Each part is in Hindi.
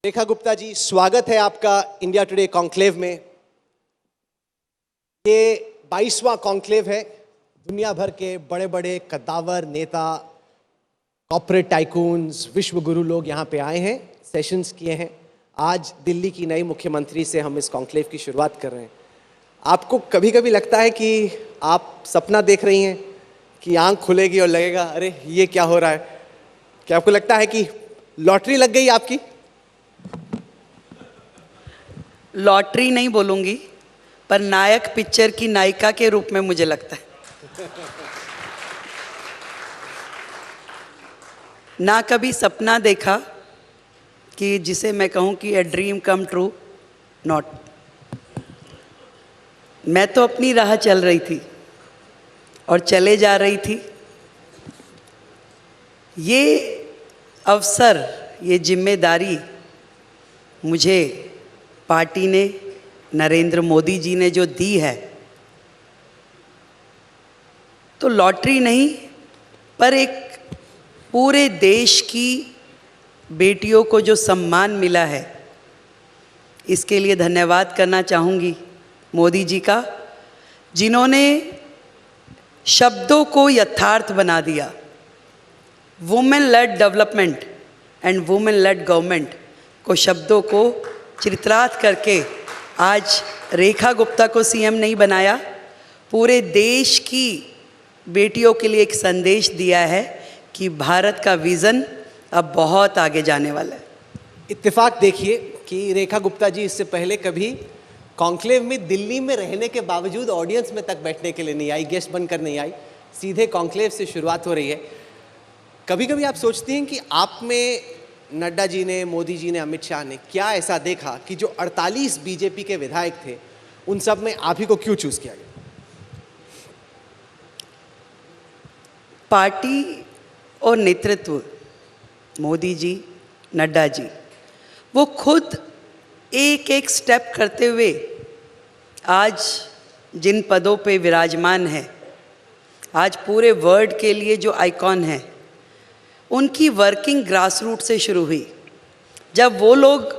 रेखा गुप्ता जी, स्वागत है आपका इंडिया टुडे कॉन्क्लेव में। ये 22वां कॉन्क्लेव है। दुनिया भर के बड़े बड़े कद्दावर नेता, कॉर्पोरेट टाइकून्स, विश्व गुरु लोग यहाँ पे आए हैं, सेशंस किए हैं। आज दिल्ली की नई मुख्यमंत्री से हम इस कॉन्क्लेव की शुरुआत कर रहे हैं। आपको कभी कभी लगता है कि आप सपना देख रही हैं कि आंख खुलेगी और लगेगा अरे ये क्या हो रहा है? क्या आपको लगता है कि लॉटरी लग गई आपकी? लॉटरी नहीं बोलूंगी, पर नायक पिक्चर की नायिका के रूप में मुझे लगता है। ना कभी सपना देखा कि जिसे मैं कहूं कि a dream come true, not. मैं तो अपनी राह चल रही थी और चले जा रही थी। ये अवसर, ये जिम्मेदारी मुझे पार्टी ने, नरेंद्र मोदी जी ने जो दी है, तो लॉटरी नहीं, पर एक पूरे देश की बेटियों को जो सम्मान मिला है, इसके लिए धन्यवाद करना चाहूँगी मोदी जी का, जिन्होंने शब्दों को यथार्थ बना दिया। Women lead development and women lead government को, शब्दों को चित्रार्थ करके आज रेखा गुप्ता को सीएम नहीं बनाया, पूरे देश की बेटियों के लिए एक संदेश दिया है कि भारत का विज़न अब बहुत आगे जाने वाला है। इत्तेफाक देखिए कि रेखा गुप्ता जी इससे पहले कभी कॉन्क्लेव में दिल्ली में रहने के बावजूद ऑडियंस में तक बैठने के लिए नहीं आई, गेस्ट बनकर नहीं आई, सीधे कॉन्क्लेव से शुरुआत हो रही है। कभी कभी आप सोचती हैं कि आप में नड्डा जी ने, मोदी जी ने, अमित शाह ने क्या ऐसा देखा कि जो 48 बीजेपी के विधायक थे उन सब में आप ही को क्यों चूज किया गया? पार्टी और नेतृत्व, मोदी जी, नड्डा जी, वो खुद एक एक स्टेप करते हुए आज जिन पदों पे विराजमान है, आज पूरे वर्ल्ड के लिए जो आइकॉन है, उनकी वर्किंग ग्रास रूट से शुरू हुई। जब वो लोग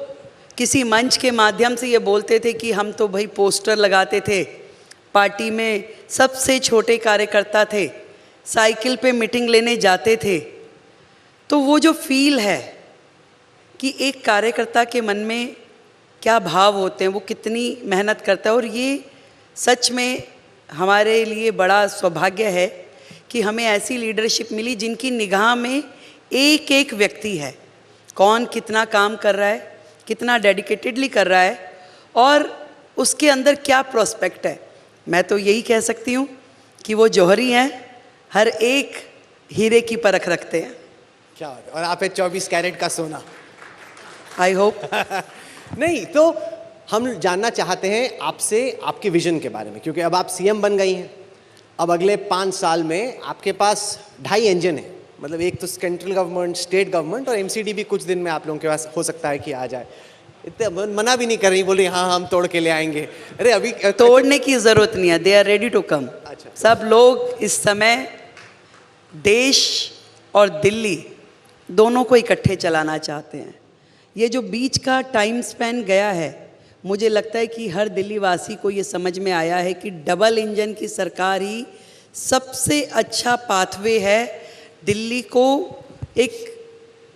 किसी मंच के माध्यम से ये बोलते थे कि हम तो भाई पोस्टर लगाते थे, पार्टी में सबसे छोटे कार्यकर्ता थे, साइकिल पे मीटिंग लेने जाते थे, तो वो जो फील है कि एक कार्यकर्ता के मन में क्या भाव होते हैं, वो कितनी मेहनत करता है, और ये सच में हमारे लिए बड़ा सौभाग्य है कि हमें ऐसी लीडरशिप मिली जिनकी निगाह में एक एक व्यक्ति है, कौन कितना काम कर रहा है, कितना डेडिकेटेडली कर रहा है, और उसके अंदर क्या प्रोस्पेक्ट है। मैं तो यही कह सकती हूँ कि वो जौहरी हैं, हर एक हीरे की परख रखते हैं। क्या बात है। और आप है 24 कैरेट का सोना। I hope. नहीं तो हम जानना चाहते हैं आपसे आपके विजन के बारे में, क्योंकि अब आप सीएम बन गई हैं। अब अगले 5 साल में आपके पास 2.5 इंजन है, मतलब एक तो सेंट्रल गवर्नमेंट, स्टेट गवर्नमेंट, और एमसीडी भी कुछ दिन में आप लोगों के पास हो सकता है कि आ जाए। इतने मना भी नहीं कर रही, बोल रही हाँ हम तोड़ के ले आएंगे। अरे अभी तोड़ने की ज़रूरत नहीं है, they are ready to come. अच्छा। सब लोग इस समय देश और दिल्ली दोनों को इकट्ठे चलाना चाहते हैं। ये जो बीच का टाइम स्पेन गया है, मुझे लगता है कि हर दिल्ली वासी को ये समझ में आया है कि डबल इंजन की सरकार ही सबसे अच्छा पाथवे है दिल्ली को एक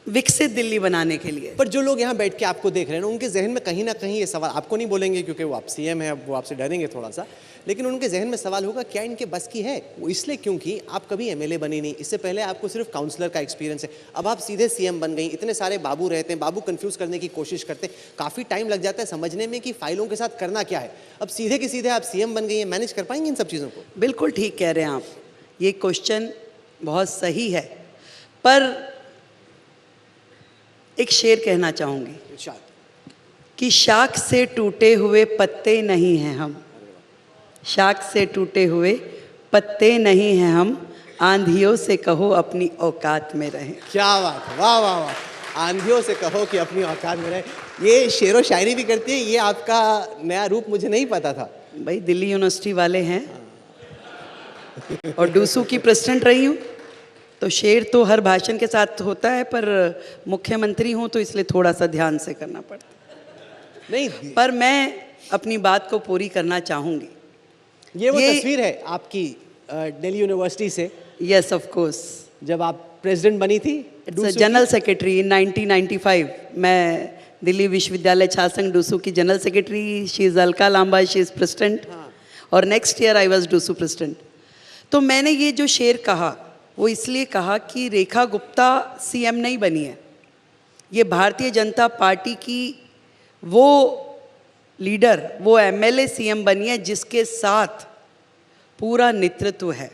विकसित दिल्ली बनाने के लिए। पर जो लोग यहाँ बैठ के आपको देख रहे हैं ना, उनके जहन में कहीं ना कहीं ये सवाल, आपको नहीं बोलेंगे क्योंकि वो आप सीएम हैं, वो आपसे डरेंगे थोड़ा सा, लेकिन उनके जहन में सवाल होगा क्या इनके बस की है? वो इसलिए क्योंकि आप कभी एमएलए बनी नहीं, इससे पहले आपको सिर्फ काउंसलर का एक्सपीरियंस है, अब आप सीधे सीएम बन गई। इतने सारे बाबू रहते हैं, बाबू कंफ्यूज करने की कोशिश करते हैं, काफ़ी टाइम लग जाता है समझने में कि फाइलों के साथ करना क्या है। अब सीधे के सीधे आप सीएम बन गई हैं, मैनेज कर पाएंगे इन सब चीज़ों को? बिल्कुल ठीक कह रहे हैं आप, ये क्वेश्चन बहुत सही है, पर एक शेर कहना चाहूँगी कि शाख से टूटे हुए पत्ते नहीं हैं हम, शाख से टूटे हुए पत्ते नहीं हैं हम, आंधियों से कहो अपनी औकात में रहें। क्या बात है, वाह वाह वाह। आंधियों से कहो कि अपनी औकात में रहें, ये शेरो शायरी भी करती है। ये आपका नया रूप मुझे नहीं पता था। भाई दिल्ली यूनिवर्सिटी वाले हैं और डूसू की प्रेसिडेंट रही हूँ। तो शेर तो हर भाषण के साथ होता है, पर मुख्यमंत्री हूँ तो इसलिए थोड़ा सा ध्यान से करना पड़ता है। नहीं, पर मैं अपनी बात को पूरी करना चाहूँगी। ये वो तस्वीर है आपकी दिल्ली यूनिवर्सिटी से, यस ऑफ कोर्स, जब आप प्रेसिडेंट बनी थी। जनरल सेक्रेटरी इन 1995 मैं दिल्ली विश्वविद्यालय छात्र संघ डूसू की general secretary. She is Alka Lamba, she is president, और next year I was DUSU president. तो मैंने ये जो शेर कहा वो इसलिए कहा कि रेखा गुप्ता सीएम नहीं बनी है, ये भारतीय जनता पार्टी की वो लीडर, वो एमएलए सीएम बनी है जिसके साथ पूरा नेतृत्व है।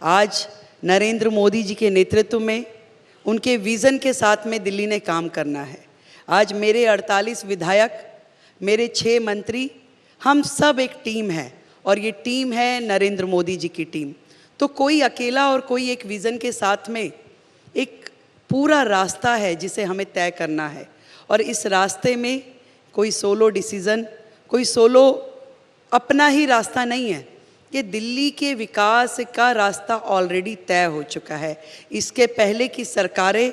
आज नरेंद्र मोदी जी के नेतृत्व में, उनके विज़न के साथ में दिल्ली ने काम करना है। आज मेरे 48 विधायक, मेरे 6 मंत्री, हम सब एक टीम है, और ये टीम है नरेंद्र मोदी जी की टीम। तो कोई अकेला और कोई एक विज़न के साथ में एक पूरा रास्ता है जिसे हमें तय करना है, और इस रास्ते में कोई सोलो डिसीज़न, कोई सोलो अपना ही रास्ता नहीं है। ये दिल्ली के विकास का रास्ता ऑलरेडी तय हो चुका है। इसके पहले की सरकारें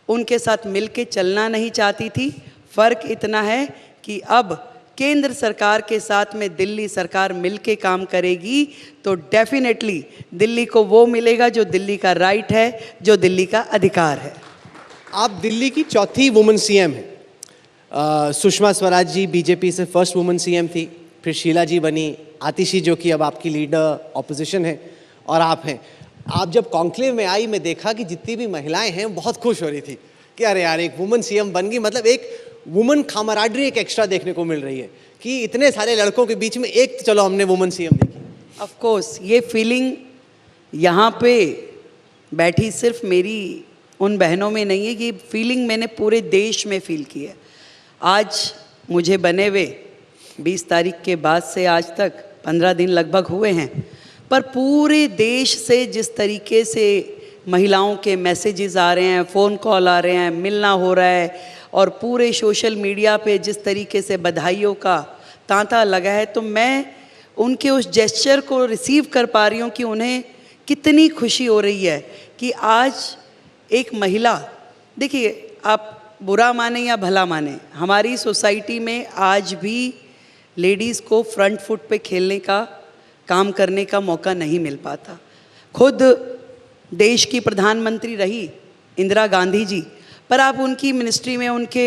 उनके साथ मिलके चलना नहीं चाहती थी। फ़र्क इतना है कि अब केंद्र सरकार के साथ में दिल्ली सरकार मिलके काम करेगी तो डेफिनेटली दिल्ली को वो मिलेगा जो दिल्ली का राइट है, जो दिल्ली का अधिकार है। आप दिल्ली की चौथी वुमेन सीएम हैं। सुषमा स्वराज जी बीजेपी से फर्स्ट वुमेन सीएम थी, फिर शीला जी बनी, आतिशी जो कि अब आपकी लीडर ऑपोजिशन है, और आप हैं। आप जब कॉन्क्लेव में आई, मैं देखा कि जितनी भी महिलाएं हैं बहुत खुश हो रही थी कि अरे यार एक वुमेन सीएम बन गई, मतलब एक वुमेन कामराडरी एक एक्स्ट्रा देखने को मिल रही है कि इतने सारे लड़कों के बीच में एक तो चलो हमने वुमेन सीएम देखी। ऑफ कोर्स ये फीलिंग यहाँ पे बैठी सिर्फ मेरी उन बहनों में नहीं है, ये फीलिंग मैंने पूरे देश में फील की है। आज मुझे बने हुए 20 तारीख के बाद से आज तक 15 दिन लगभग हुए हैं, पर पूरे देश से जिस तरीके से महिलाओं के मैसेजेस आ रहे हैं, फ़ोन कॉल आ रहे हैं, मिलना हो रहा है, और पूरे सोशल मीडिया पे जिस तरीके से बधाइयों का तांता लगा है, तो मैं उनके उस जेस्चर को रिसीव कर पा रही हूँ कि उन्हें कितनी खुशी हो रही है कि आज एक महिला, देखिए आप बुरा माने या भला माने, हमारी सोसाइटी में आज भी लेडीज़ को फ्रंट फुट पे खेलने का, काम करने का मौका नहीं मिल पाता। खुद देश की प्रधानमंत्री रही इंदिरा गांधी जी, पर आप उनकी मिनिस्ट्री में उनके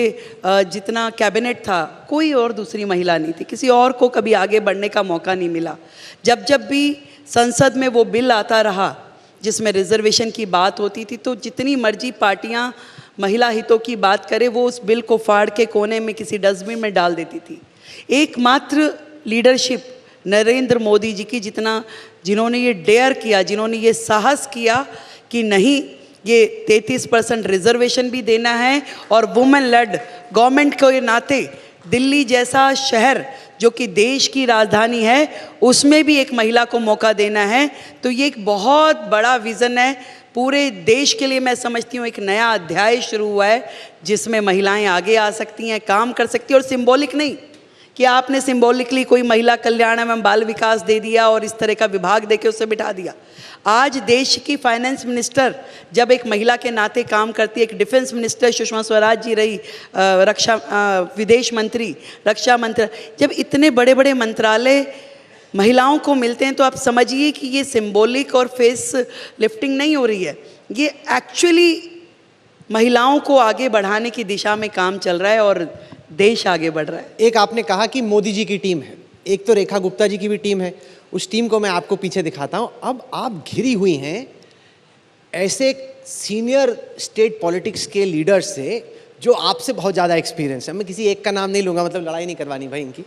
जितना कैबिनेट था, कोई और दूसरी महिला नहीं थी, किसी और को कभी आगे बढ़ने का मौका नहीं मिला। जब जब भी संसद में वो बिल आता रहा जिसमें रिजर्वेशन की बात होती थी, तो जितनी मर्जी पार्टियां महिला हितों की बात करें, वो उस बिल को फाड़ के कोने में किसी डस्टबिन में डाल देती थी। एकमात्र लीडरशिप नरेंद्र मोदी जी की, जिन्होंने ये डेयर किया, जिन्होंने ये साहस किया कि नहीं, ये 33% रिजर्वेशन भी देना है, और वुमेन लेड गवर्नमेंट के नाते दिल्ली जैसा शहर जो कि देश की राजधानी है, उसमें भी एक महिला को मौका देना है। तो ये एक बहुत बड़ा विज़न है पूरे देश के लिए। मैं समझती हूँ एक नया अध्याय शुरू हुआ है जिसमें महिलाएं आगे आ सकती हैं, काम कर सकती हैं, और सिंबॉलिक नहीं कि आपने सिंबॉलिकली कोई महिला कल्याण एवं बाल विकास दे दिया और इस तरह का विभाग देके उससे बिठा दिया। आज देश की फाइनेंस मिनिस्टर जब एक महिला के नाते काम करती है, एक डिफेंस मिनिस्टर सुषमा स्वराज जी रही, विदेश मंत्री, रक्षा मंत्री, जब इतने बड़े बड़े मंत्रालय महिलाओं को मिलते हैं, तो आप समझिए कि ये सिंबॉलिक और फेस लिफ्टिंग नहीं हो रही है, ये एक्चुअली महिलाओं को आगे बढ़ाने की दिशा में काम चल रहा है और देश आगे बढ़ रहा है। एक आपने कहा कि मोदी जी की टीम है, एक तो रेखा गुप्ता जी की भी टीम है। उस टीम को मैं आपको पीछे दिखाता हूं। अब आप घिरी हुई हैं ऐसे सीनियर स्टेट पॉलिटिक्स के लीडर से जो आपसे बहुत ज़्यादा एक्सपीरियंस है। मैं किसी एक का नाम नहीं लूँगा, मतलब लड़ाई नहीं करवानी भाई इनकी,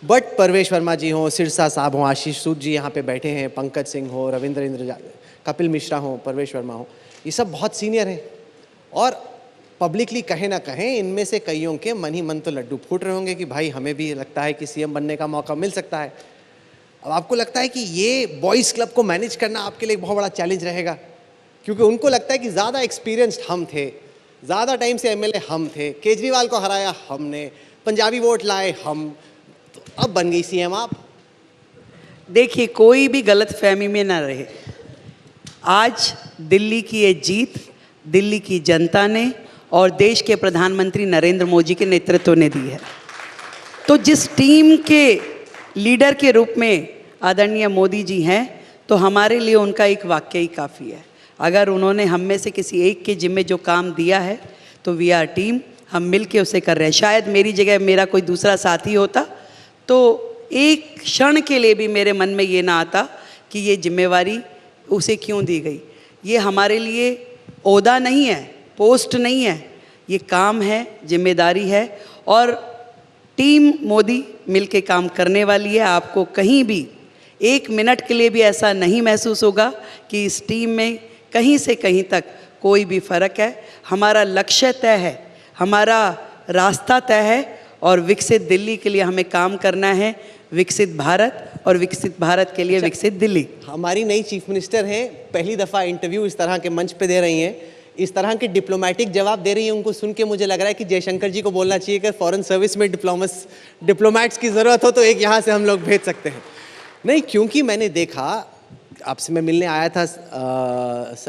बट परवेश वर्मा जी हों, सिरसा साहब हों, आशीष सूद जी यहाँ पे बैठे हैं, पंकज सिंह हो, रविंद्र इंद्र, कपिल मिश्रा हो, परवेश वर्मा हो, ये सब बहुत सीनियर हैं। और पब्लिकली कहें ना कहें, इनमें से कईयों के मन ही मन तो लड्डू फूट रहे होंगे कि भाई हमें भी लगता है कि सीएम बनने का मौका मिल सकता है। अब आपको लगता है कि ये बॉयज़ क्लब को मैनेज करना आपके लिए एक बहुत बड़ा चैलेंज रहेगा, क्योंकि उनको लगता है कि ज़्यादा एक्सपीरियंस्ड हम थे, ज़्यादा टाइम से एमएलए हम थे, केजरीवाल को हराया हमने, पंजाबी वोट लाए हम, तो अब बन गई सीएम आप। देखिए, कोई भी गलत फहमी में ना रहे, आज दिल्ली की ये जीत दिल्ली की जनता ने और देश के प्रधानमंत्री नरेंद्र मोदी के नेतृत्व ने दी है। तो जिस टीम के लीडर के रूप में आदरणीय मोदी जी हैं, तो हमारे लिए उनका एक वाक्य ही काफ़ी है। अगर उन्होंने हम में से किसी एक के जिम्मे जो काम दिया है तो वी आर टीम, हम मिल के उसे कर रहे हैं। शायद मेरी जगह मेरा कोई दूसरा साथी होता तो एक क्षण के लिए भी मेरे मन में ये ना आता कि ये जिम्मेवारी उसे क्यों दी गई। ये हमारे लिए ओहदा नहीं है, पोस्ट नहीं है, ये काम है, जिम्मेदारी है और टीम मोदी मिलके काम करने वाली है। आपको कहीं भी एक मिनट के लिए भी ऐसा नहीं महसूस होगा कि इस टीम में कहीं से कहीं तक कोई भी फ़र्क है। हमारा लक्ष्य तय है, हमारा रास्ता तय है और विकसित दिल्ली के लिए हमें काम करना है। विकसित भारत और विकसित भारत के लिए विकसित दिल्ली। हमारी नई चीफ मिनिस्टर हैं, पहली दफ़ा इंटरव्यू इस तरह के मंच पे दे रही हैं, इस तरह के डिप्लोमेटिक जवाब दे रही हैं। उनको सुन के मुझे लग रहा है कि जयशंकर जी को बोलना चाहिए कि फॉरेन सर्विस में डिप्लोमेट्स की ज़रूरत हो तो एक यहाँ से हम लोग भेज सकते हैं। नहीं, क्योंकि मैंने देखा, आपसे मैं मिलने आया था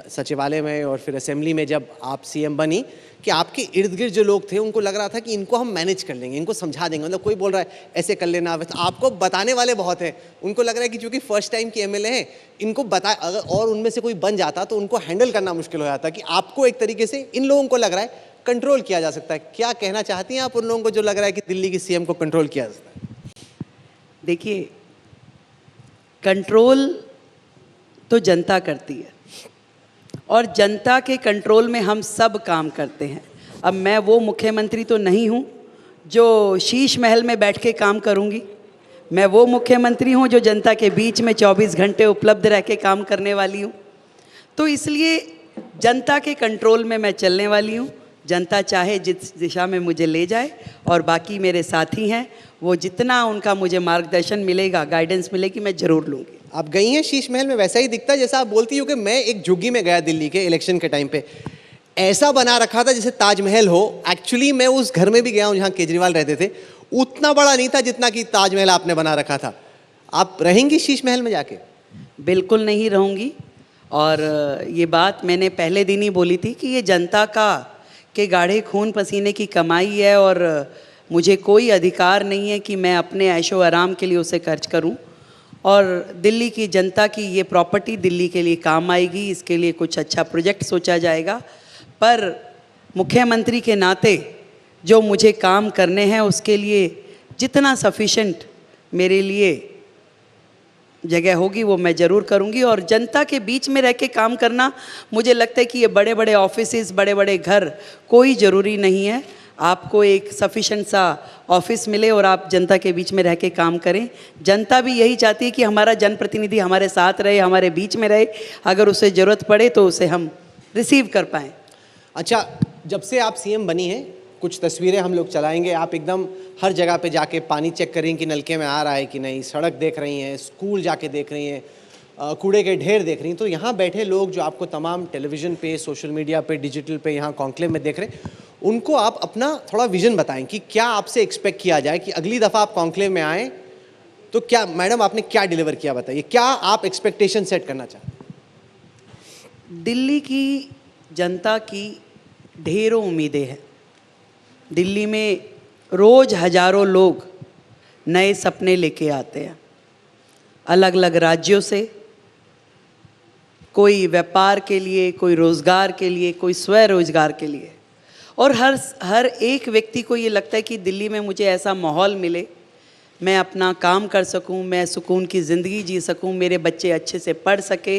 सचिवालय में और फिर असेंबली में जब आप सीएम बनी, कि आपके इर्द गिर्द जो लोग थे उनको लग रहा था कि इनको हम मैनेज कर लेंगे, इनको समझा देंगे। मतलब कोई बोल रहा है ऐसे कर लेना, आपको बताने वाले बहुत हैं। उनको लग रहा है कि चूंकि फर्स्ट टाइम के एमएलए हैं, इनको बता, अगर और उनमें से कोई बन जाता तो उनको हैंडल करना मुश्किल हो जाता। कि आपको एक तरीके से इन लोगों को लग रहा है कंट्रोल किया जा सकता है। क्या कहना चाहती हैं आप उन लोगों को जो लग रहा है कि दिल्ली की सीएम को कंट्रोल किया जा सकता है? देखिए, कंट्रोल तो जनता करती है और जनता के कंट्रोल में हम सब काम करते हैं। अब मैं वो मुख्यमंत्री तो नहीं हूँ जो शीश महल में बैठ के काम करूँगी। मैं वो मुख्यमंत्री हूँ जो जनता के बीच में 24 घंटे उपलब्ध रह के काम करने वाली हूँ। तो इसलिए जनता के कंट्रोल में मैं चलने वाली हूँ। जनता चाहे जिस दिशा में मुझे ले जाए और बाकी मेरे साथी हैं, वो जितना उनका मुझे मार्गदर्शन मिलेगा, गाइडेंस मिलेगी, मैं ज़रूर लूँगी। आप गई हैं शीश महल में, वैसा ही दिखता है जैसा आप बोलती हो। कि मैं एक झुग्गी में गया दिल्ली के इलेक्शन के टाइम पे, ऐसा बना रखा था जैसे ताजमहल हो। एक्चुअली मैं उस घर में भी गया हूँ जहाँ केजरीवाल रहते थे, उतना बड़ा नहीं था जितना कि ताजमहल आपने बना रखा था। आप रहेंगी शीश महल में जाके? बिल्कुल नहीं रहूँगी। और ये बात मैंने पहले दिन ही बोली थी कि ये जनता के गाढ़े खून पसीने की कमाई है और मुझे कोई अधिकार नहीं है कि मैं अपने ऐशो आराम के लिए उसे खर्च करूं। और दिल्ली की जनता की ये प्रॉपर्टी दिल्ली के लिए काम आएगी, इसके लिए कुछ अच्छा प्रोजेक्ट सोचा जाएगा। पर मुख्यमंत्री के नाते जो मुझे काम करने हैं उसके लिए जितना सफिशेंट मेरे लिए जगह होगी वो मैं ज़रूर करूंगी। और जनता के बीच में रह के काम करना, मुझे लगता है कि ये बड़े बड़े ऑफिसेस, बड़े बड़े घर कोई ज़रूरी नहीं है। आपको एक सफिशेंट सा ऑफिस मिले और आप जनता के बीच में रह के काम करें। जनता भी यही चाहती है कि हमारा जनप्रतिनिधि हमारे साथ रहे, हमारे बीच में रहे, अगर उसे ज़रूरत पड़े तो उसे हम रिसीव कर पाएँ। अच्छा, जब से आप सीएम बनी हैं, कुछ तस्वीरें हम लोग चलाएंगे। आप एकदम हर जगह पे जाके पानी चेक करें कि नलके में आ रहा है कि नहीं, सड़क देख रही हैं, स्कूल जाके देख रही हैं, कूड़े के ढेर देख रही हैं। तो यहाँ बैठे लोग जो आपको तमाम टेलीविज़न पे, सोशल मीडिया पे, डिजिटल पे, यहाँ कॉन्क्लेव में देख रहे हैं, उनको आप अपना थोड़ा विजन बताएं कि क्या आपसे एक्सपेक्ट किया जाए कि अगली दफ़ा आप कॉन्क्लेव में आएँ तो क्या, मैडम आपने क्या डिलीवर किया बताइए, क्या आप एक्सपेक्टेशन सेट करना चाहते हैं? दिल्ली की जनता की ढेरों उम्मीदें हैं। दिल्ली में रोज़ हजारों लोग नए सपने लेके आते हैं, अलग अलग राज्यों से। कोई व्यापार के लिए, कोई रोज़गार के लिए, कोई स्वरोजगार के लिए। और हर एक व्यक्ति को ये लगता है कि दिल्ली में मुझे ऐसा माहौल मिले, मैं अपना काम कर सकूं, मैं सुकून की ज़िंदगी जी सकूं, मेरे बच्चे अच्छे से पढ़ सके।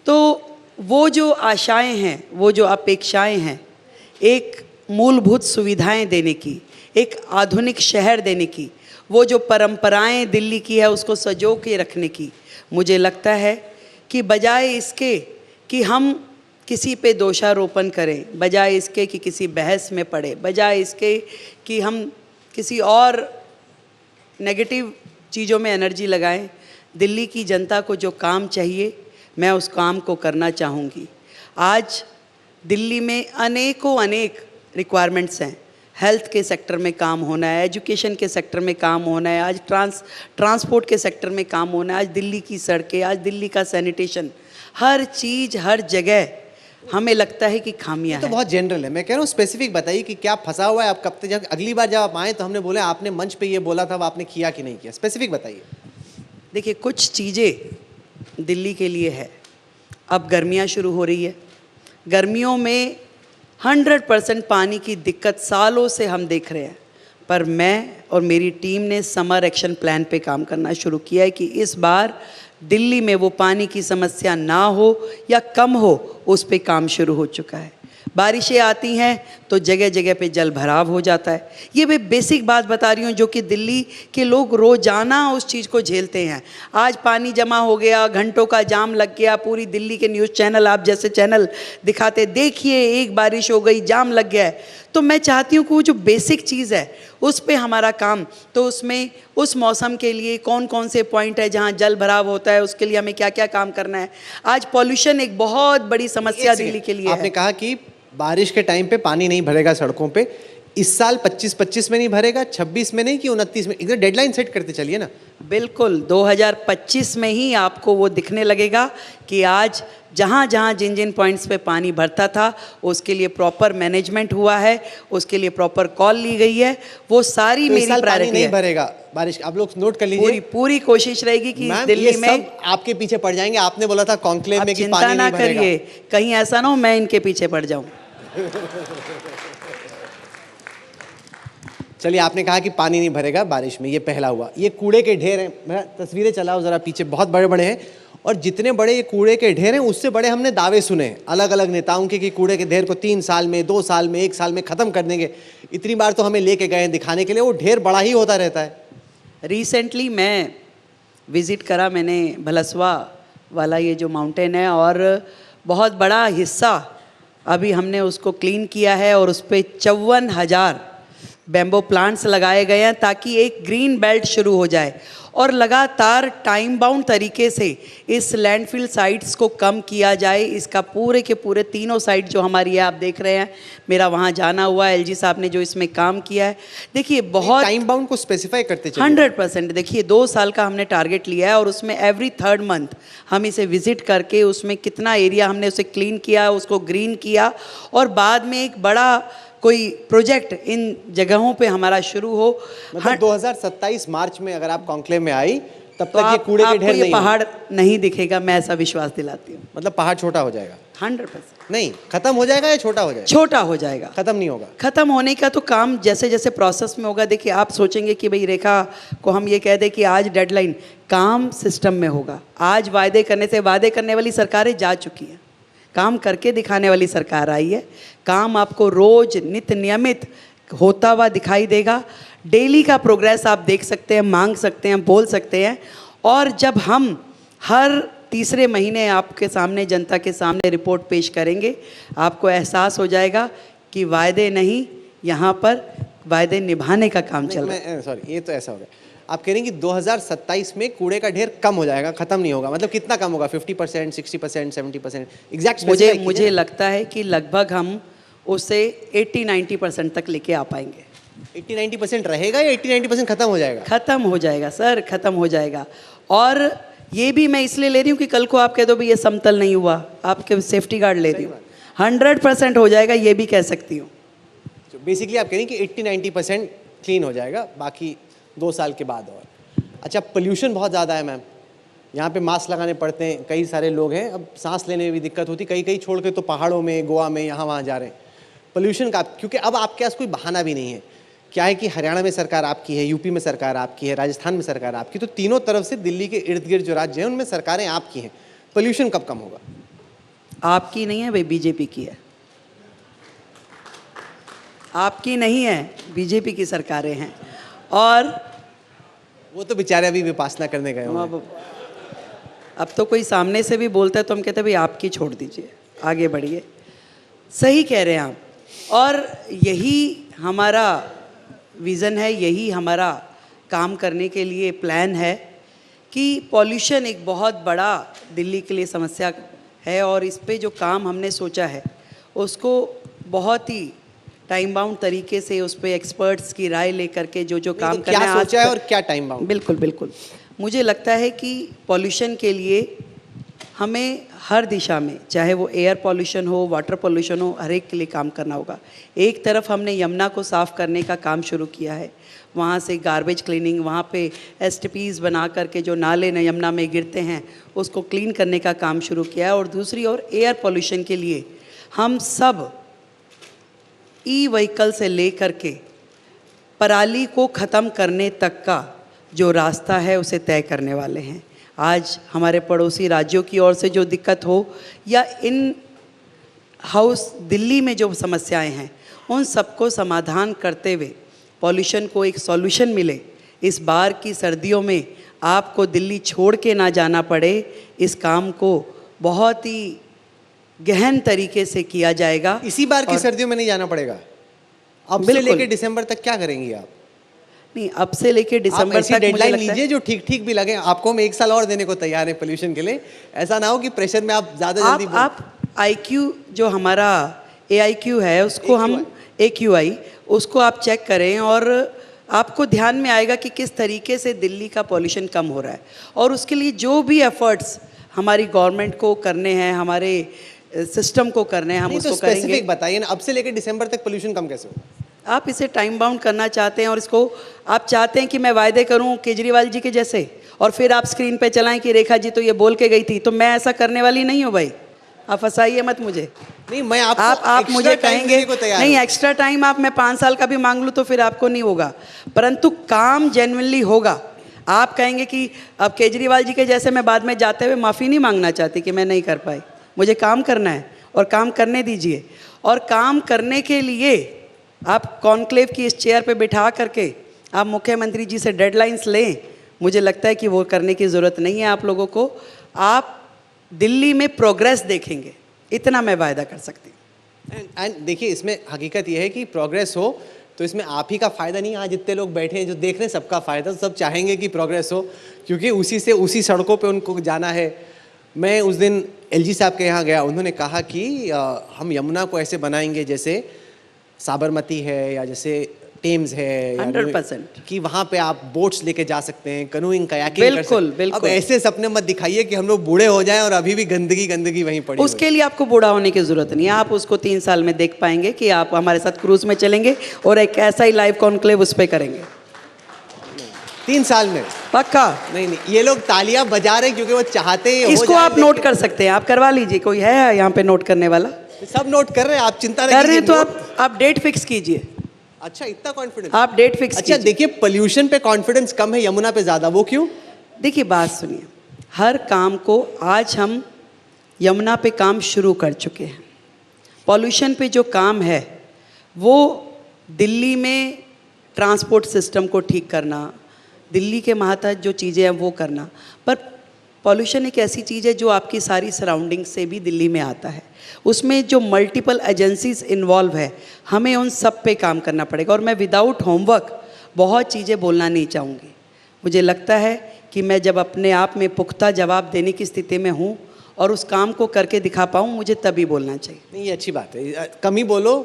तो वो जो आशाएं हैं, वो जो अपेक्षाएं हैं, एक मूलभूत सुविधाएं देने की, एक आधुनिक शहर देने की, वो जो परंपराएं दिल्ली की है उसको सजो के रखने की, मुझे लगता है कि बजाय इसके कि हम किसी पे दोषारोपण करें, बजाय इसके कि किसी बहस में पड़े, बजाय इसके कि हम किसी और नेगेटिव चीज़ों में एनर्जी लगाएं, दिल्ली की जनता को जो काम चाहिए मैं उस काम को करना चाहूँगी। आज दिल्ली में अनेक रिक्वायरमेंट्स हैं। हेल्थ के सेक्टर में काम होना है, एजुकेशन के सेक्टर में काम होना है, आज ट्रांसपोर्ट के सेक्टर में काम होना है, आज दिल्ली की सड़कें, आज दिल्ली का सैनिटेशन, हर चीज़ हर जगह हमें लगता है कि खामियां तो हैं। बहुत जनरल है, मैं कह रहा हूँ स्पेसिफिक बताइए कि क्या फंसा हुआ है। आप कब तक, जब अगली बार जब आप आए तो हमने बोले आपने मंच पे ये बोला था, वो आपने किया कि नहीं किया, स्पेसिफिक बताइए। देखिए, कुछ चीज़ें दिल्ली के लिए है। अब गर्मियाँ शुरू हो रही है, गर्मियों में 100% पानी की दिक्कत सालों से हम देख रहे हैं, पर मैं और मेरी टीम ने समर एक्शन प्लान पे काम करना शुरू किया है कि इस बार दिल्ली में वो पानी की समस्या ना हो या कम हो, उस पे काम शुरू हो चुका है। बारिशें आती हैं तो जगह जगह पे जल भराव हो जाता है। ये मैं बेसिक बात बता रही हूँ जो कि दिल्ली के लोग रोज़ाना उस चीज़ को झेलते हैं। आज पानी जमा हो गया, घंटों का जाम लग गया, पूरी दिल्ली के न्यूज़ चैनल, आप जैसे चैनल दिखाते, देखिए एक बारिश हो गई, जाम लग गया है। तो मैं चाहती हूँ कि वो जो बेसिक चीज़ है उस पे हमारा काम, तो उसमें उस मौसम के लिए कौन कौन से पॉइंट है जहाँ जल भराव होता है, उसके लिए हमें क्या क्या काम करना है। आज पॉल्यूशन एक बहुत बड़ी समस्या दिल्ली के लिए आपने है। कहा कि बारिश के टाइम पे पानी नहीं भरेगा सड़कों पे, इस साल 25-25 में नहीं भरेगा, 26 में नहीं कि 29 में, एकदम डेडलाइन सेट करते चलिए ना। बिल्कुल 2025 में ही आपको वो दिखने लगेगा कि आज जहाँ जहाँ जिन जिन पॉइंट्स पे पानी भरता था उसके लिए प्रॉपर मैनेजमेंट हुआ है, उसके लिए प्रॉपर कॉल ली गई है। वो सारी तो इस मेरी साल पानी प्रायोरिटी नहीं है। भरेगा बारिश, आप लोग नोट कर पूरी लीजिए। पूरी कोशिश रहेगी कि मैम, दिल्ली ये में। सब आपके पीछे पड़ जाएंगे, आपने बोला था कॉन्क्लेव आप में कि चिंता पानी ना नहीं भरेगा। करिए, कहीं ऐसा ना हो मैं इनके पीछे पड़ जाऊं। चलिए, आपने कहा कि पानी नहीं भरेगा बारिश में, ये पहला हुआ। ये कूड़े के ढेर हैं, मैं तस्वीरें चलाओ जरा पीछे, बहुत बड़े बड़े हैं, और जितने बड़े ये कूड़े के ढेर हैं उससे बड़े हमने दावे सुने हैं अलग अलग नेताओं के कि कूड़े के ढेर को 3 साल में, 2 साल में, 1 साल में खत्म कर देंगे। इतनी बार तो हमें लेके गए हैं दिखाने के लिए, वो ढेर बड़ा ही होता रहता है। रिसेंटली मैं विज़िट करा मैंने भलसवा वाला ये जो माउंटेन है, और बहुत बड़ा हिस्सा अभी हमने उसको क्लीन किया है और उस पर 54,000 बैम्बो प्लांट्स लगाए गए हैं ताकि एक ग्रीन बेल्ट शुरू हो जाए, और लगातार टाइम बाउंड तरीके से इस लैंडफिल साइट्स को कम किया जाए। इसका पूरे के पूरे तीनों साइट जो हमारी है, आप देख रहे हैं, मेरा वहाँ जाना हुआ है, एलजी साहब ने जो इसमें काम किया है, देखिए बहुत टाइम बाउंड को स्पेसिफाई करते चलिए। 100%। देखिए 2 साल का हमने टारगेट लिया है और उसमें एवरी 3rd मंथ हम इसे विजिट करके उसमें कितना एरिया हमने उसे क्लीन किया, उसको ग्रीन किया, और बाद में एक बड़ा कोई प्रोजेक्ट इन जगहों पे हमारा शुरू हो। मतलब 2027 मार्च में अगर आप कॉन्क्लेव में आई तब तो तक ये कूड़े के आपको ढेर ये नहीं पहाड़ नहीं दिखेगा, मैं ऐसा विश्वास दिलाती हूँ। मतलब पहाड़ छोटा हो जाएगा? 100% नहीं, खत्म हो जाएगा या छोटा हो जाएगा? छोटा हो जाएगा, खत्म नहीं होगा। खत्म होने का तो काम जैसे जैसे प्रोसेस में होगा। देखिए, आप सोचेंगे कि भाई रेखा को हम ये कह दें कि आज डेडलाइन, काम सिस्टम में होगा। आज वादे करने से, वादे करने वाली सरकारें जा चुकी हैं, काम करके दिखाने वाली सरकार आई है। काम आपको रोज नित्य नियमित होता हुआ दिखाई देगा। डेली का प्रोग्रेस आप देख सकते हैं, मांग सकते हैं, बोल सकते हैं। और जब हम हर तीसरे महीने आपके सामने, जनता के सामने रिपोर्ट पेश करेंगे, आपको एहसास हो जाएगा कि वायदे नहीं, यहाँ पर वायदे निभाने का काम चल रहा है। सॉरी, ये तो ऐसा हो गया। आप कह रहे हैं कि 2027 में कूड़े का ढेर कम हो जाएगा, खत्म नहीं होगा। मतलब कितना कम होगा? 50%, 60%, 70%? एग्जैक्ट मुझे लगता है कि लगभग हम उसे 80-90% तक लेके आ पाएंगे। 80-90% रहेगा या 80-90% खत्म हो जाएगा? खत्म हो जाएगा सर, खत्म हो जाएगा। और ये भी मैं इसलिए ले रही हूँ कि कल को आप कह दो भाई ये समतल नहीं हुआ, आपके सेफ्टी गार्ड ले रही हूँ। 100% हो जाएगा, ये भी कह सकती हूँ। बेसिकली आप कह रही हैं कि 80-90% क्लीन हो जाएगा, बाकी 2 साल के बाद। और अच्छा, पोल्यूशन बहुत ज़्यादा है मैम, यहाँ पे मास्क लगाने पड़ते हैं, कई सारे लोग हैं, अब सांस लेने में भी दिक्कत होती, कहीं कहीं छोड़ के तो पहाड़ों में, गोवा में, यहाँ वहाँ जा रहे हैं। पोल्यूशन का, क्योंकि अब आपके पास कोई बहाना भी नहीं है। क्या है कि हरियाणा में सरकार आपकी है, यूपी में सरकार आपकी है, राजस्थान में सरकार आपकी, तो तीनों तरफ से दिल्ली के इर्द गिर्द जो राज्य हैं उनमें सरकारें आपकी हैं। पोल्यूशन कब कम होगा? आपकी नहीं है भाई, बीजेपी की है। आपकी नहीं है, बीजेपी की सरकारें हैं। और वो तो बेचारे अभी विपासना करने गए होंगे। अब तो कोई सामने से भी बोलता है तो हम कहते हैं भाई आपकी छोड़ दीजिए, आगे बढ़िए। सही कह रहे हैं आप, और यही हमारा विज़न है, यही हमारा काम करने के लिए प्लान है कि पॉल्यूशन एक बहुत बड़ा दिल्ली के लिए समस्या है, और इस पे जो काम हमने सोचा है उसको बहुत ही टाइम बाउंड तरीके से, उस पर एक्सपर्ट्स की राय लेकर के जो काम तो करना है। क्या सोचा है और क्या टाइम बाउंड? बिल्कुल बिल्कुल, मुझे लगता है कि पॉल्यूशन के लिए हमें हर दिशा में, चाहे वो एयर पॉल्यूशन हो, वाटर पॉल्यूशन हो, हर एक के लिए काम करना होगा। एक तरफ हमने यमुना को साफ़ करने का काम शुरू किया है, वहाँ से गार्बेज क्लीनिंग, वहाँ पे एसटीपीज़ बना करके जो नाले न यमुना में गिरते हैं उसको क्लीन करने का काम शुरू किया है। और दूसरी ओर एयर पॉल्यूशन के लिए हम सब ई व्हीकल से ले करके पराली को ख़त्म करने तक का जो रास्ता है उसे तय करने वाले हैं। आज हमारे पड़ोसी राज्यों की ओर से जो दिक्कत हो या इन हाउस दिल्ली में जो समस्याएं हैं उन सबको समाधान करते हुए पॉल्यूशन को एक सॉल्यूशन मिले, इस बार की सर्दियों में आपको दिल्ली छोड़ के ना जाना पड़े, इस काम को बहुत ही गहन तरीके से किया जाएगा। इसी बार की सर्दियों में नहीं जाना पड़ेगा? अब से बिल्कुल। लेके दिसंबर तक क्या करेंगी आप? नहीं, अब से लेके दिसंबर आप ऐसी तक मुझे डेडलाइन लगता है लीजिए जो ठीक ठीक भी लगे। आपको हम 1 साल और देने को तैयार है पोल्यूशन के लिए। ऐसा ना हो कि प्रेशर में आप ज्यादा जल्दी आप IQ जो हमारा AIQ है उसको हम AQI उसको आप चेक करें और आपको ध्यान में आएगा कि किस तरीके से दिल्ली का पॉल्यूशन कम हो रहा है। और उसके लिए जो भी एफर्ट्स हमारी गवर्नमेंट को करने हैं, हमारे सिस्टम को करने हैं, हम नहीं, तो उसको करेंगे। स्पेसिफिक बताइए ना, अब से लेके दिसंबर तक पोल्यूशन कम कैसे होगा? आप इसे टाइम बाउंड करना चाहते हैं और इसको आप चाहते हैं कि मैं वायदे करूं केजरीवाल जी के जैसे और फिर आप स्क्रीन पे चलाएं कि रेखा जी तो ये बोल के गई थी, तो मैं ऐसा करने वाली नहीं हूं भाई। आप फंसाइए मत मुझे। नहीं, मैं आपको आप मुझे extra time कहेंगे देने को तैयार नहीं हूं। एक्स्ट्रा टाइम आप मैं 5 साल का भी मांग लूँ तो फिर आपको नहीं होगा, परंतु काम जेन्युइनली होगा। आप कहेंगे कि अब केजरीवाल जी के जैसे मैं बाद में जाते हुए माफ़ी नहीं मांगना चाहती कि मैं नहीं कर पाई, मुझे काम करना है और काम करने दीजिए। और काम करने के लिए आप कॉन्क्लेव की इस चेयर पे बिठा करके आप मुख्यमंत्री जी से डेडलाइंस लें, मुझे लगता है कि वो करने की ज़रूरत नहीं है आप लोगों को। आप दिल्ली में प्रोग्रेस देखेंगे, इतना मैं वायदा कर सकती हूँ। एंड देखिए, इसमें हकीकत यह है कि प्रोग्रेस हो तो इसमें आप ही का फ़ायदा नहीं है। आज जितने लोग बैठे हैं जो देख रहे हैं सबका फ़ायदा, सब चाहेंगे कि प्रोग्रेस हो, क्योंकि उसी से उसी सड़कों पे उनको जाना है। मैं उस दिन LG साहब के यहाँ गया, उन्होंने कहा कि हम यमुना को ऐसे बनाएंगे जैसे साबरमती है या जैसे टेम्स है, 100% कि वहाँ पे आप बोट्स लेके जा सकते हैं, कनूइंग, कयाकिंग कर सकते हैं। बिल्कुल। अब ऐसे सपने मत दिखाइए कि हम लोग बूढ़े हो जाएं और अभी भी गंदगी गंदगी वहीं पड़ी उसके लिए आपको बूढ़ा होने की ज़रूरत नहीं है। आप उसको 3 साल में देख पाएंगे कि आप हमारे साथ क्रूज में चलेंगे और एक ऐसा ही लाइव कॉन्क्लेव उस पर करेंगे 3 साल में। पक्का। नहीं, ये लोग तालियां बजा रहे हैं क्योंकि वो चाहते हैं। इसको आप नोट कर सकते हैं, आप करवा लीजिए। कोई है यहाँ पे नोट करने वाला? सब नोट कर रहे हैं, आप चिंता नहीं कर रहे हैं तो कीजिए। आप डेट फिक्स कीजिए। अच्छा, इतना कॉन्फिडेंस? आप डेट फिक्स अच्छा, कीजिए। देखिए, पोल्यूशन पे कॉन्फिडेंस कम है, यमुना पे ज्यादा, वो क्यों? देखिए बात सुनिए, हर काम को आज हम यमुना पे काम शुरू कर चुके हैं। पॉल्यूशन पे जो काम है वो दिल्ली में ट्रांसपोर्ट सिस्टम को ठीक करना, दिल्ली के महत्व जो चीज़ें हैं वो करना, पर पॉल्यूशन एक ऐसी चीज़ है जो आपकी सारी सराउंडिंग से भी दिल्ली में आता है। उसमें जो मल्टीपल एजेंसीज इन्वॉल्व है, हमें उन सब पे काम करना पड़ेगा। और मैं विदाउट होमवर्क बहुत चीज़ें बोलना नहीं चाहूँगी। मुझे लगता है कि मैं जब अपने आप में पुख्ता जवाब देने की स्थिति में हूँ और उस काम को करके दिखा पाऊँ, मुझे तभी बोलना चाहिए। नहीं, ये अच्छी बात है, कम ही बोलो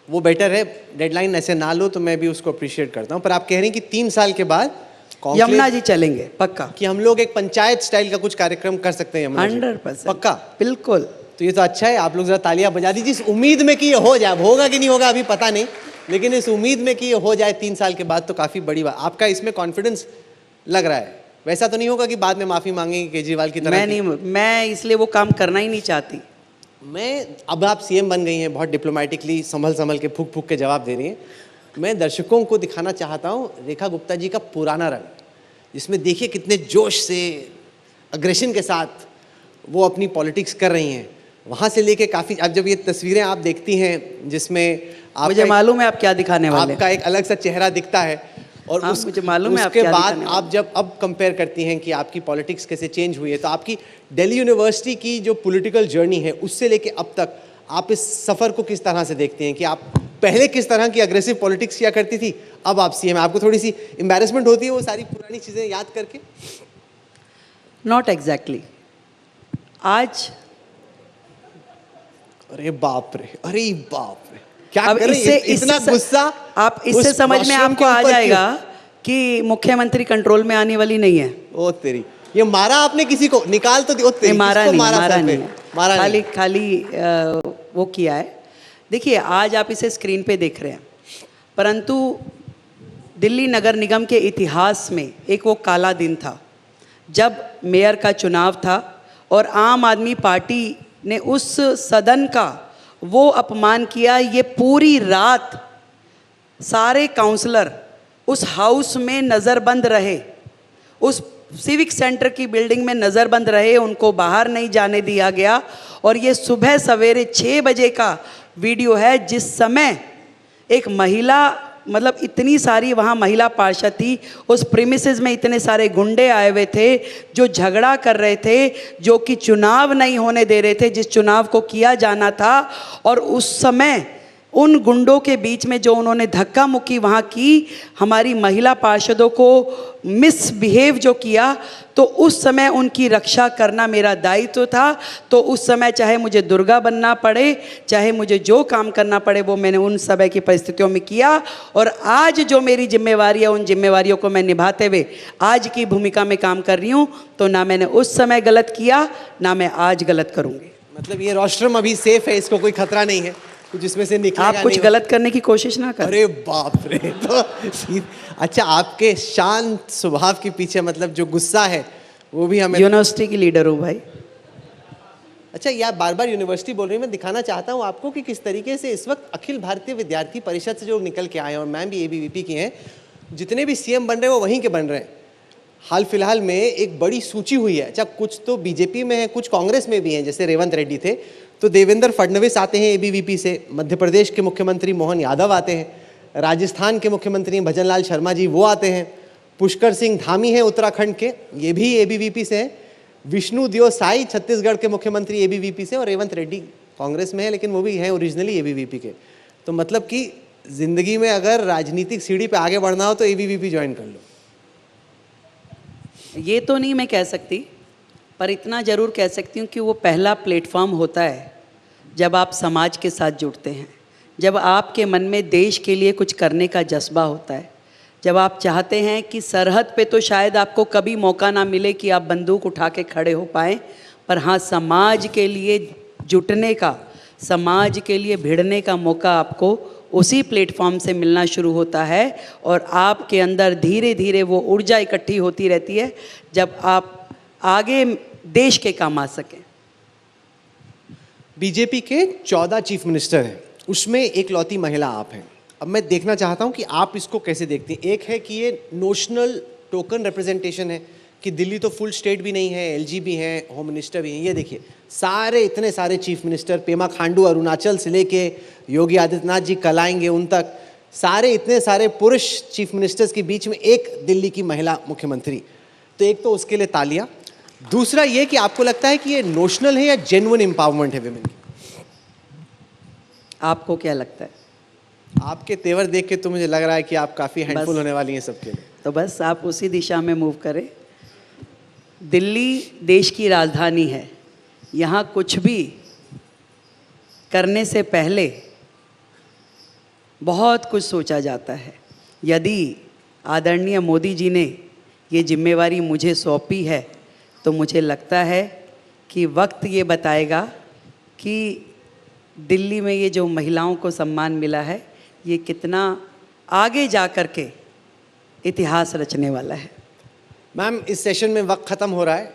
वो बेटर है। डेडलाइन ऐसे ना लो तो मैं भी उसको अप्रिशिएट करता हूँ। पर आप कह रहे हैं कि 3 साल के बाद यमुना जी चलेंगे पक्का, कि हम लोग एक पंचायत स्टाइल का कुछ कार्यक्रम कर सकते हैं यमुना जी। 100% पक्का? बिल्कुल। तो ये तो अच्छा है, आप लोग जरा तालियां बजा दीजिए इस उम्मीद में कि ये हो जाए। अब होगा कि नहीं होगा अभी पता नहीं, लेकिन इस उम्मीद में कि ये हो जाए 3 साल के बाद, तो काफ़ी बड़ी बात। आपका इसमें कॉन्फिडेंस लग रहा है। वैसा तो नहीं होगा कि बाद में माफ़ी मांगेंगे केजरीवाल की तरह? मैं इसलिए वो काम करना ही नहीं चाहती। अब आप CM बन गई हैं, बहुत डिप्लोमेटिकली संभल के फूक फूक के जवाब दे रही हैं। मैं दर्शकों को दिखाना चाहता हूँ रेखा गुप्ता जी का पुराना रंग, जिसमें देखिए कितने जोश से, अग्रेशन के साथ वो अपनी पॉलिटिक्स कर रही हैं। वहाँ से लेके काफ़ी, अब जब ये तस्वीरें आप देखती हैं जिसमें मुझे मालूम है आप क्या दिखाने वाले हैं। आपका एक अलग सा चेहरा दिखता है, और मुझे मालूम है आप उसके क्या बाद दिखाने वाले आप जब अब कंपेयर करती हैं कि आपकी पॉलिटिक्स कैसे चेंज हुई है, तो आपकी दिल्ली यूनिवर्सिटी की जो पॉलिटिकल जर्नी है उससे लेके अब तक आप इस सफ़र को किस तरह से देखते हैं कि आप पहले किस तरह की अग्रेसिव पॉलिटिक्स किया करती थी, अब आप CM, आपको थोड़ी सी एम्बैरेसमेंट होती है वो सारी पुरानी चीज़ें याद करके? Not exactly. आज अरे बाप रे, अरे बाप रे, क्या अब करें? इतना गुस्सा आप इससे उस समझ में वॉशरूम आपको के आ ऊपर जाएगा कि मुख्यमंत्री कंट्रोल में आने वाली नहीं है। ओ तेरी, ये मारा आपने किसी को? निकाल तो दियो। नहीं, मारा किसको नहीं, मारा मारा सर पे? नहीं, मारा नहीं। खाली वो किया है। देखिए, आज आप इसे स्क्रीन पे देख रहे हैं, परंतु दिल्ली नगर निगम के इतिहास में एक वो काला दिन था जब मेयर का चुनाव था और आम आदमी पार्टी ने उस सदन का वो अपमान किया। ये पूरी रात सारे काउंसलर उस हाउस में नज़रबंद रहे, उस सिविक सेंटर की बिल्डिंग में नज़रबंद रहे, उनको बाहर नहीं जाने दिया गया। और ये सुबह सवेरे 6 बजे का वीडियो है जिस समय एक महिला, मतलब इतनी सारी वहाँ महिला पार्षद थी, उस प्रीमिसेस में इतने सारे गुंडे आए हुए थे जो झगड़ा कर रहे थे, जो कि चुनाव नहीं होने दे रहे थे जिस चुनाव को किया जाना था। और उस समय उन गुंडों के बीच में जो उन्होंने धक्का मुक्की वहाँ की, हमारी महिला पार्षदों को मिसबिहेव जो किया, तो उस समय उनकी रक्षा करना मेरा दायित्व था। तो उस समय चाहे मुझे दुर्गा बनना पड़े, चाहे मुझे जो काम करना पड़े, वो मैंने उन समय की परिस्थितियों में किया। और आज जो मेरी जिम्मेवारी है, उन जिम्मेवारियों को मैं निभाते हुए आज की भूमिका में काम कर रही हूँ। तो ना मैंने उस समय गलत किया, ना मैं आज गलत करूँगी। मतलब ये रोस्ट्रम अभी सेफ है, इसको कोई खतरा नहीं है कुछ इसमें से निकलेगा आप कुछ नहीं। गलत करने की कोशिश ना करें। अरे बाप रे। तो अच्छा, आपके शांत स्वभाव के पीछे मतलब जो गुस्सा है वो भी हमें। यूनिवर्सिटी की लीडर हूँ भाई। अच्छा, ये आप बार बार यूनिवर्सिटी बोल रही हैं, मैं दिखाना चाहता हूँ आपको कि किस तरीके से इस वक्त अखिल भारतीय विद्यार्थी परिषद से जो निकल के आए हैं, और मैम भी एबीवीपी की हैं, जितने भी सीएम बन रहे हैं वो वहीं के बन रहे हैं। हाल फिलहाल में एक बड़ी सूची हुई है। अच्छा, कुछ तो बीजेपी में है, कुछ कांग्रेस में भी हैं, जैसे रेवंत रेड्डी थे, तो देवेंद्र फडणवीस आते हैं एबीवीपी से, मध्य प्रदेश के मुख्यमंत्री मोहन यादव आते हैं, राजस्थान के मुख्यमंत्री भजनलाल शर्मा जी वो आते हैं, पुष्कर सिंह धामी हैं उत्तराखंड के, ये भी एबीवीपी से हैं, विष्णु दियो साई छत्तीसगढ़ के मुख्यमंत्री एबीवीपी से, और रेवंत रेड्डी कांग्रेस में है लेकिन वो भी हैं ओरिजिनली एबीवीपी के। तो मतलब कि जिंदगी में अगर राजनीतिक सीढ़ी पे आगे बढ़ना हो तो एबीवीपी ज्वाइन कर लो। ये तो नहीं मैं कह सकती, पर इतना ज़रूर कह सकती हूँ कि वो पहला प्लेटफॉर्म होता है जब आप समाज के साथ जुड़ते हैं, जब आपके मन में देश के लिए कुछ करने का जज्बा होता है, जब आप चाहते हैं कि सरहद पे तो शायद आपको कभी मौका ना मिले कि आप बंदूक उठा के खड़े हो पाएँ, पर हाँ, समाज के लिए जुटने का, समाज के लिए भिड़ने का मौका आपको उसी प्लेटफॉर्म से मिलना शुरू होता है। और आपके अंदर धीरे धीरे वो ऊर्जा इकट्ठी होती रहती है जब आप आगे देश के काम आ सकें। बीजेपी के 14 चीफ मिनिस्टर हैं, उसमें एक लौती महिला आप हैं। अब मैं देखना चाहता हूं कि आप इसको कैसे देखती हैं। एक है कि ये नोशनल टोकन रिप्रेजेंटेशन है कि दिल्ली तो फुल स्टेट भी नहीं है, एलजी भी हैं, होम मिनिस्टर भी हैं। ये देखिए, सारे इतने सारे चीफ मिनिस्टर, पेमा खांडू अरुणाचल से लेके योगी आदित्यनाथ जी कल आएंगे उन तक, सारे इतने सारे पुरुष चीफ मिनिस्टर्स के बीच में एक दिल्ली की महिला मुख्यमंत्री। तो एक तो उसके लिए तालियां। दूसरा ये कि आपको लगता है कि ये नोशनल है या जेन्युइन एम्पावरमेंट है विमेन की? आपको क्या लगता है? आपके तेवर देख के तो मुझे लग रहा है कि आप काफ़ी हैंडफुल होने वाली हैं सबके लिए। तो बस आप उसी दिशा में मूव करें। दिल्ली देश की राजधानी है, यहाँ कुछ भी करने से पहले बहुत कुछ सोचा जाता है। यदि आदरणीय मोदी जी ने ये जिम्मेवारी मुझे सौंपी है तो मुझे लगता है कि वक्त ये बताएगा कि दिल्ली में ये जो महिलाओं को सम्मान मिला है, ये कितना आगे जा कर के इतिहास रचने वाला है। मैम, इस सेशन में वक्त ख़त्म हो रहा है।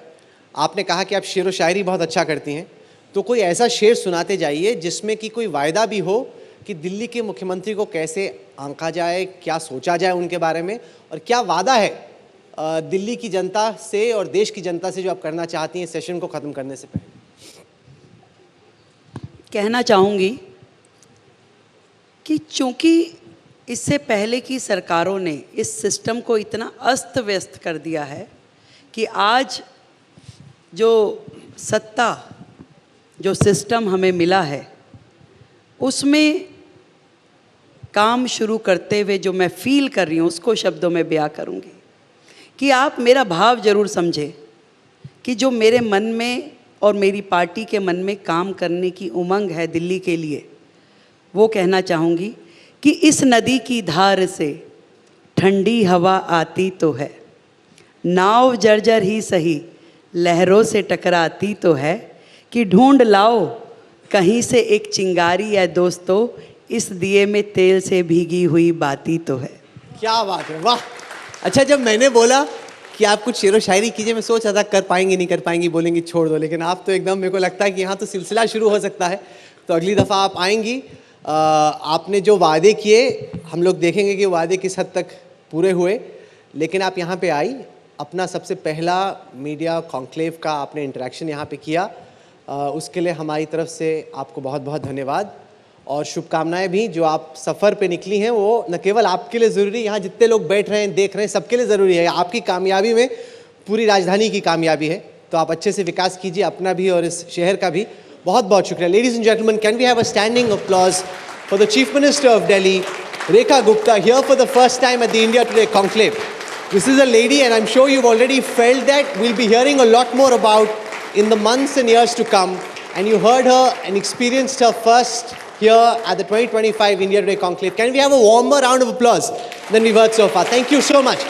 आपने कहा कि आप शेर व शायरी बहुत अच्छा करती हैं, तो कोई ऐसा शेर सुनाते जाइए जिसमें कि कोई वायदा भी हो कि दिल्ली के मुख्यमंत्री को कैसे आंका जाए, क्या सोचा जाए उनके बारे में, और क्या वादा है दिल्ली की जनता से और देश की जनता से जो आप करना चाहती हैं सेशन को ख़त्म करने से पहले। कहना चाहूँगी कि चूँकि इससे पहले की सरकारों ने इस सिस्टम को इतना अस्त व्यस्त कर दिया है कि आज जो सत्ता, जो सिस्टम हमें मिला है, उसमें काम शुरू करते हुए जो मैं फील कर रही हूँ उसको शब्दों में बयां करूँगी कि आप मेरा भाव ज़रूर समझें कि जो मेरे मन में और मेरी पार्टी के मन में काम करने की उमंग है दिल्ली के लिए, वो कहना चाहूँगी कि इस नदी की धार से ठंडी हवा आती तो है, नाव जर्जर ही सही लहरों से टकराती तो है, कि ढूंढ लाओ कहीं से एक चिंगारी है दोस्तों, इस दिए में तेल से भीगी हुई बाती तो है। क्या बात है, वाह। अच्छा, जब मैंने बोला कि आप कुछ शेरो शायरी कीजिए, मैं सोच रहा था कर पाएंगे नहीं कर पाएंगी, बोलेंगी छोड़ दो, लेकिन आप तो एकदम, मेरे को लगता है कि यहाँ तो सिलसिला शुरू हो सकता है। तो अगली दफ़ा आप आएंगी, आपने जो वादे किए हम लोग देखेंगे कि वादे किस हद तक पूरे हुए, लेकिन आप यहाँ पे आई, अपना सबसे पहला मीडिया कॉन्क्लेव का आपने इंटरेक्शन यहाँ पे किया, उसके लिए हमारी तरफ से आपको बहुत बहुत धन्यवाद और शुभकामनाएं भी। जो आप सफ़र पे निकली हैं वो न केवल आपके लिए ज़रूरी, यहाँ जितने लोग बैठ रहे हैं देख रहे हैं सबके लिए ज़रूरी है। आपकी कामयाबी में पूरी राजधानी की कामयाबी है, तो आप अच्छे से विकास कीजिए, अपना भी और इस शहर का भी। बहुत बहुत शुक्रिया। Ladies and gentleman, can we have a standing applause for the chief minister of Delhi, Rekha Gupta, here for the first time at the India Today Conclave. This is a lady, and I'm sure you've already felt that we'll be hearing a lot more about in the months and years to come. And you heard her and experienced her first here at the 2025 India Today Conclave. Can we have a warmer round of applause than we've heard so far? Thank you so much.